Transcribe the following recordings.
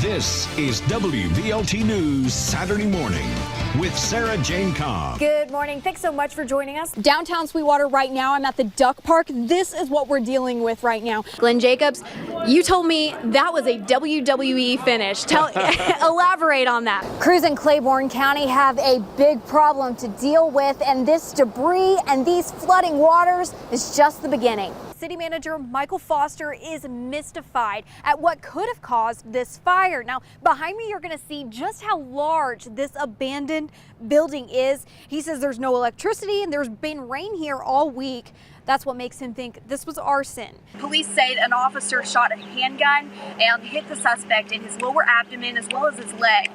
This is WVLT News Saturday Morning with Sarah Jane Cobb. Good morning. Thanks so much for joining us. Downtown Sweetwater right now. I'm at the Duck Park. This is what we're dealing with right now. Glenn Jacobs, you told me that was a WWE finish. Elaborate on that. Crews in Claiborne County have a big problem to deal with, and this debris and these flooding waters is just the beginning. City Manager Michael Foster is mystified at what could have caused this fire. Now, behind me, you're going to see just how large this abandoned building is. He says there's no electricity and there's been rain here all week. That's what makes him think this was arson. Police say an officer shot a handgun and hit the suspect in his lower abdomen as well as his leg.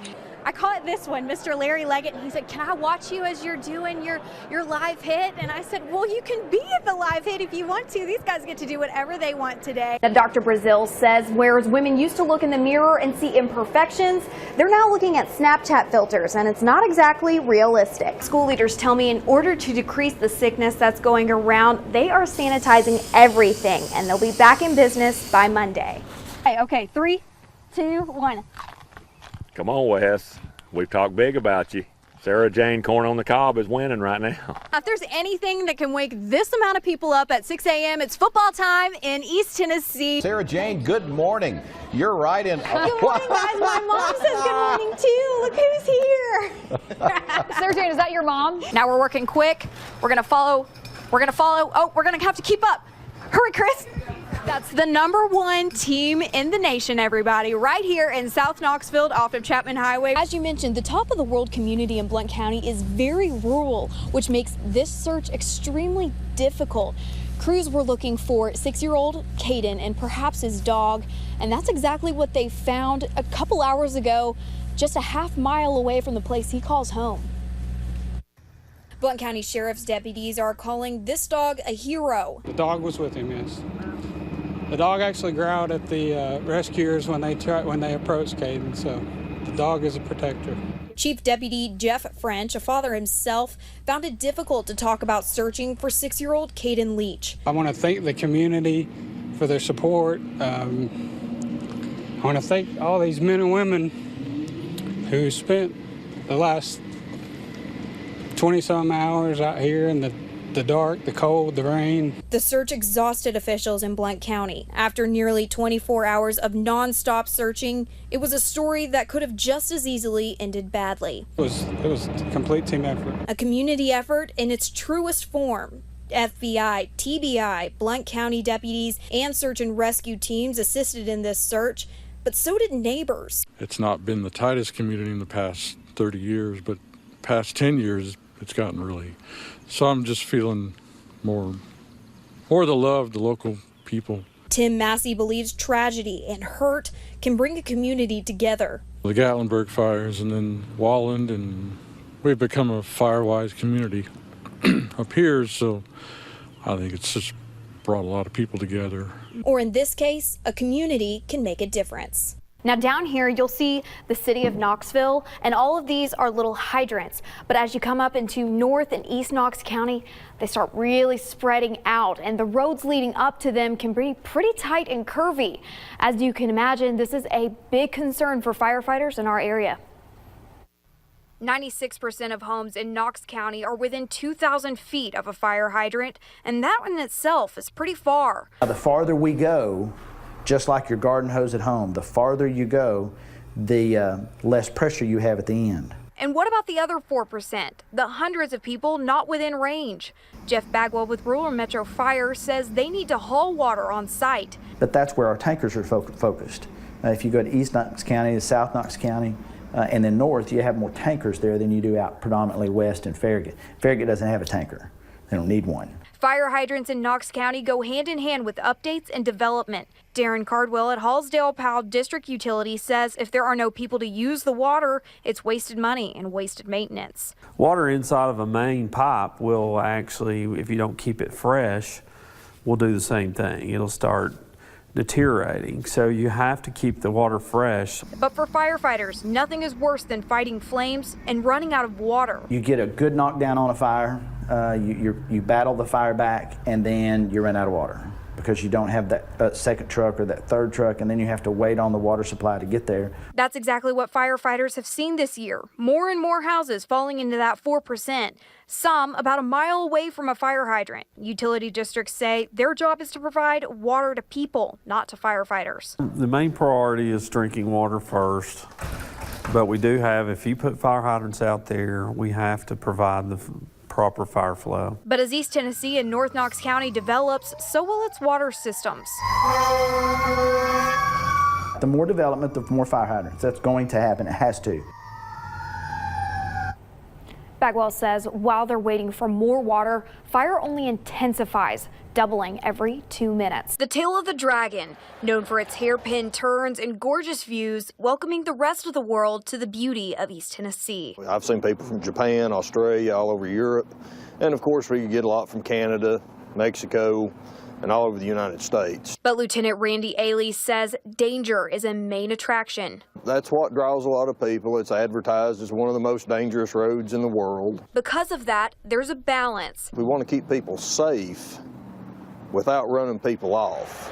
I caught this one, Mr. Larry Leggett, and he said, "Can I watch you as you're doing your live hit?" And I said, "Well, you can be at the live hit if you want to. These guys get to do whatever they want today." Now, Dr. Brazil says whereas women used to look in the mirror and see imperfections, they're now looking at Snapchat filters, and it's not exactly realistic. School leaders tell me in order to decrease the sickness that's going around, they are sanitizing everything, and they'll be back in business by Monday. Okay, 3, 2, 1. Come on, Wes. We've talked big about you. Sarah Jane Corn on the Cobb is winning right now. If there's anything that can wake this amount of people up at 6 a.m., it's football time in East Tennessee. Sarah Jane, good morning. You're right in. Good morning, guys. My mom says good morning, too. Look who's here. Sarah Jane, is that your mom? Now we're working quick. We're going to follow. Oh, we're going to have to keep up. Hurry, Chris. That's the #1 team in the nation, everybody, right here in South Knoxville off of Chapman Highway. As you mentioned, the top of the world community in Blount County is very rural, which makes this search extremely difficult. Crews were looking for 6-year-old Caden and perhaps his dog, and that's exactly what they found a couple hours ago, just a half-mile away from the place he calls home. Blount County Sheriff's deputies are calling this dog a hero. The dog was with him, yes. The dog actually growled at the rescuers when they approached Caden, so the dog is a protector. Chief Deputy Jeff French, a father himself, found it difficult to talk about searching for 6-year-old Caden Leach. I want to thank the community for their support. I want to thank all these men and women who spent the last 20-some hours out here in the dark, the cold, the rain. The search exhausted officials in Blount County. After nearly 24 hours of non-stop searching, it was a story that could have just as easily ended badly. It was a complete team effort. A community effort in its truest form. FBI, TBI, Blount County deputies, and search and rescue teams assisted in this search, but so did neighbors. It's not been the tightest community in the past 30 years, but past 10 years, it's gotten really. So I'm just feeling more the love, the local people. Tim Massey believes tragedy and hurt can bring a community together. The Gatlinburg fires and then Walland, and we've become a fire-wise community up here, so I think it's just brought a lot of people together. Or in this case, a community can make a difference. Now down here, you'll see the city of Knoxville, and all of these are little hydrants. But as you come up into North and East Knox County, they start really spreading out, and the roads leading up to them can be pretty tight and curvy. As you can imagine, this is a big concern for firefighters in our area. 96% of homes in Knox County are within 2,000 feet of a fire hydrant, and that in itself is pretty far. The farther we go, just like your garden hose at home, the farther you go, the less pressure you have at the end. And what about the other 4%, the hundreds of people not within range? Jeff Bagwell with Rural Metro Fire says they need to haul water on site. But that's where our tankers are focused. If you go to East Knox County, to South Knox County, and then north, you have more tankers there than you do out predominantly west in Farragut. Farragut doesn't have a tanker. They don't need one. Fire hydrants in Knox County go hand in hand with updates and development. Darren Cardwell at Hallsdale Powell District Utility says if there are no people to use the water, it's wasted money and wasted maintenance. Water inside of a main pipe will actually, if you don't keep it fresh, will do the same thing. It'll start deteriorating. So you have to keep the water fresh. But for firefighters, nothing is worse than fighting flames and running out of water. You get a good knockdown on a fire, you battle the fire back, and then you run out of water. because you don't have that second truck or that third truck, and then you have to wait on the water supply to get there. That's exactly what firefighters have seen this year. More and more houses falling into that 4%, some about a mile away from a fire hydrant. Utility districts say their job is to provide water to people, not to firefighters. The main priority is drinking water first, but we do have, if you put fire hydrants out there, we have to provide the proper fire flow. But as East Tennessee and North Knox County develops, so will its water systems. The more development, the more fire hydrants. That's going to happen. It has to. Bagwell says while they're waiting for more water, fire only intensifies, doubling every 2 minutes. The tail of the dragon, known for its hairpin turns and gorgeous views, welcoming the rest of the world to the beauty of East Tennessee. I've seen people from Japan, Australia, all over Europe, and of course we get a lot from Canada, Mexico, and all over the United States. But Lieutenant Randy Ailey says danger is a main attraction. That's what draws a lot of people. It's advertised as one of the most dangerous roads in the world. Because of that, there's a balance. We want to keep people safe without running people off.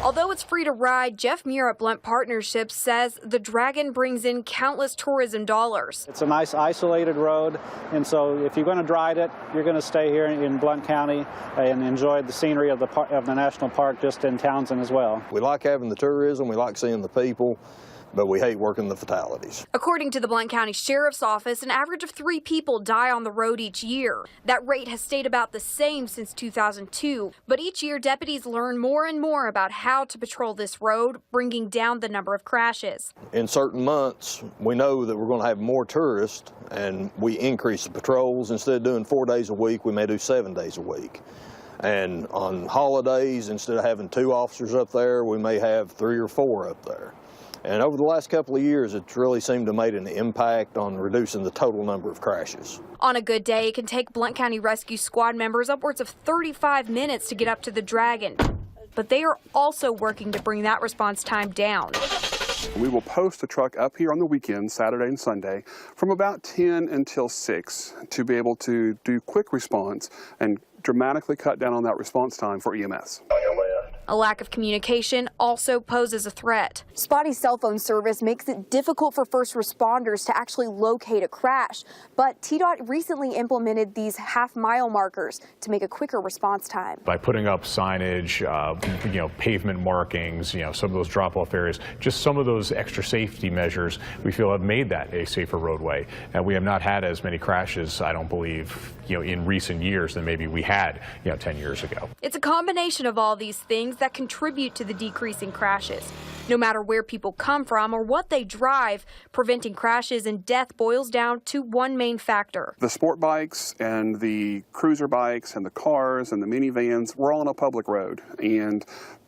Although it's free to ride, Jeff Muir at Blunt Partnerships says the Dragon brings in countless tourism dollars. It's a nice isolated road, and so if you're going to ride it, you're going to stay here in Blount County and enjoy the scenery of the national park just in Townsend as well. We like having the tourism, we like seeing the people, but we hate working the fatalities. According to the Blount County Sheriff's Office, an average of 3 people die on the road each year. That rate has stayed about the same since 2002, but each year deputies learn more and more about how to patrol this road, bringing down the number of crashes. In certain months, we know that we're going to have more tourists, and we increase the patrols. Instead of doing 4 days a week, we may do 7 days a week. And on holidays, instead of having 2 officers up there, we may have 3 or 4 up there. And over the last couple of years, it's really seemed to make an impact on reducing the total number of crashes. On a good day, it can take Blount County Rescue Squad members upwards of 35 minutes to get up to the Dragon. But they are also working to bring that response time down. We will post a truck up here on the weekend, Saturday and Sunday, from about 10 until 6 to be able to do quick response and dramatically cut down on that response time for EMS. A lack of communication also poses a threat. Spotty cell phone service makes it difficult for first responders to actually locate a crash. But TDOT recently implemented these half-mile markers to make a quicker response time. By putting up signage, pavement markings, some of those drop-off areas, just some of those extra safety measures we feel have made that a safer roadway. And we have not had as many crashes, I don't believe, in recent years than maybe we had, 10 years ago. It's a combination of all these things that contribute to the decrease in crashes. No matter where people come from or what they drive, preventing crashes and death boils down to one main factor. The sport bikes and the cruiser bikes and the cars and the minivans, we're all on a public road. And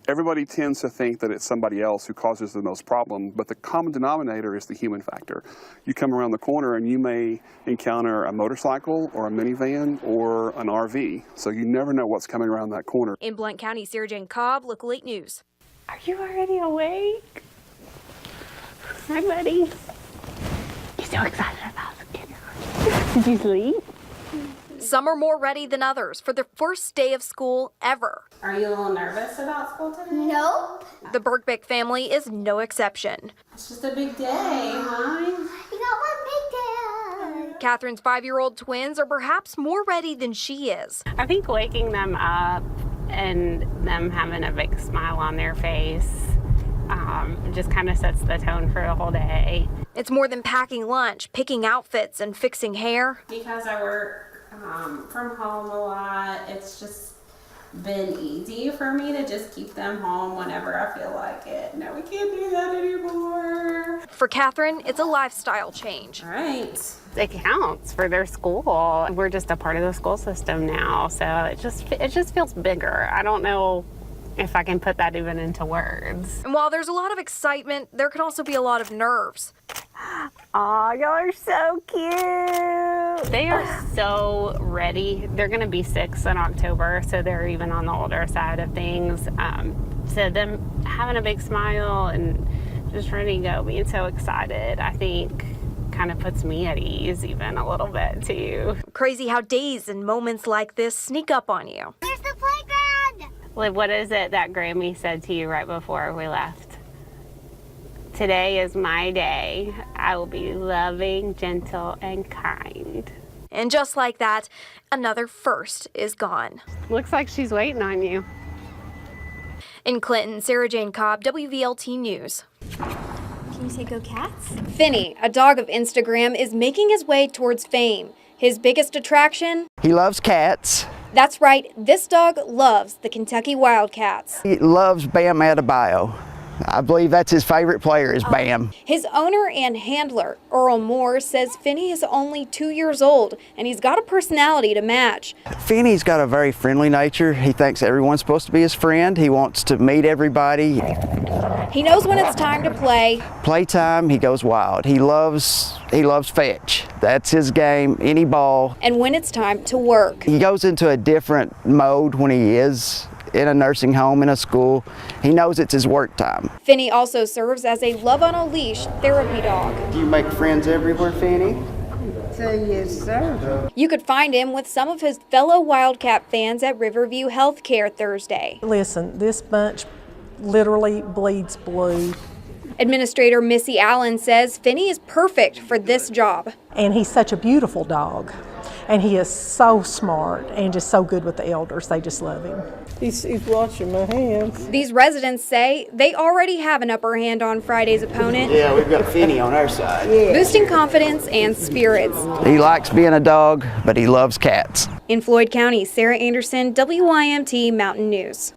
everybody tends to think that it's somebody else who causes the most problem, but the common denominator is the human factor. You come around the corner and you may encounter a motorcycle or a minivan or an RV, so you never know what's coming around that corner. In Blount County, Sarah Jane Cobb, Local 8 News. Are you already awake? Hi, buddy. You so excited about it? Did you sleep? Some are more ready than others for their first day of school ever. Are you a little nervous about school today? Nope. The Bergbeck family is no exception. It's just a big day, huh? You got one big day. Catherine's 5-year-old twins are perhaps more ready than she is. I think waking them up and them having a big smile on their face just kind of sets the tone for the whole day. It's more than packing lunch, picking outfits, and fixing hair. Because I work from home a lot, it's just been easy for me to just keep them home whenever I feel like it. No, we can't do that anymore. For Catherine, it's a lifestyle change. All right. It counts for their school. We're just a part of the school system now, so it just feels bigger. I don't know if I can put that even into words. And while there's a lot of excitement, there can also be a lot of nerves. Aw, y'all are so cute. They are so ready. They're gonna be 6 in October, so they're even on the older side of things. So them having a big smile and just ready to go, being so excited, I think kind of puts me at ease even a little bit too. Crazy how days and moments like this sneak up on you. There's the playground! Like, what is it that Grammy said to you right before we left? Today is my day. I will be loving, gentle, and kind. And just like that, another first is gone. Looks like she's waiting on you. In Clinton, Sarah Jane Cobb, WVLT News. Can you say go cats? Finney, a dog of Instagram, is making his way towards fame. His biggest attraction? He loves cats. That's right, this dog loves the Kentucky Wildcats. He loves Bam Adebayo. I believe that's his favorite player is Bam. His owner and handler, Earl Moore, says Finney is only 2 years old and he's got a personality to match. Finney's got a very friendly nature. He thinks everyone's supposed to be his friend. He wants to meet everybody. He knows when it's time to play. Playtime, he goes wild. He loves fetch. That's his game, any ball. And when it's time to work. He goes into a different mode when he is in a nursing home, in a school. He knows it's his work time. Finney also serves as a love on a leash therapy dog. Do you make friends everywhere, Finney? Yes, sir. You could find him with some of his fellow Wildcat fans at Riverview Healthcare Thursday. Listen, this bunch literally bleeds blue. Administrator Missy Allen says Finney is perfect for this job. And he's such a beautiful dog. And he is so smart and just so good with the elders. They just love him. He's washing my hands. These residents say they already have an upper hand on Friday's opponent. Yeah, we've got Finney on our side. Boosting confidence and spirits. He likes being a dog, but he loves cats. In Floyd County, Sarah Anderson, WYMT Mountain News.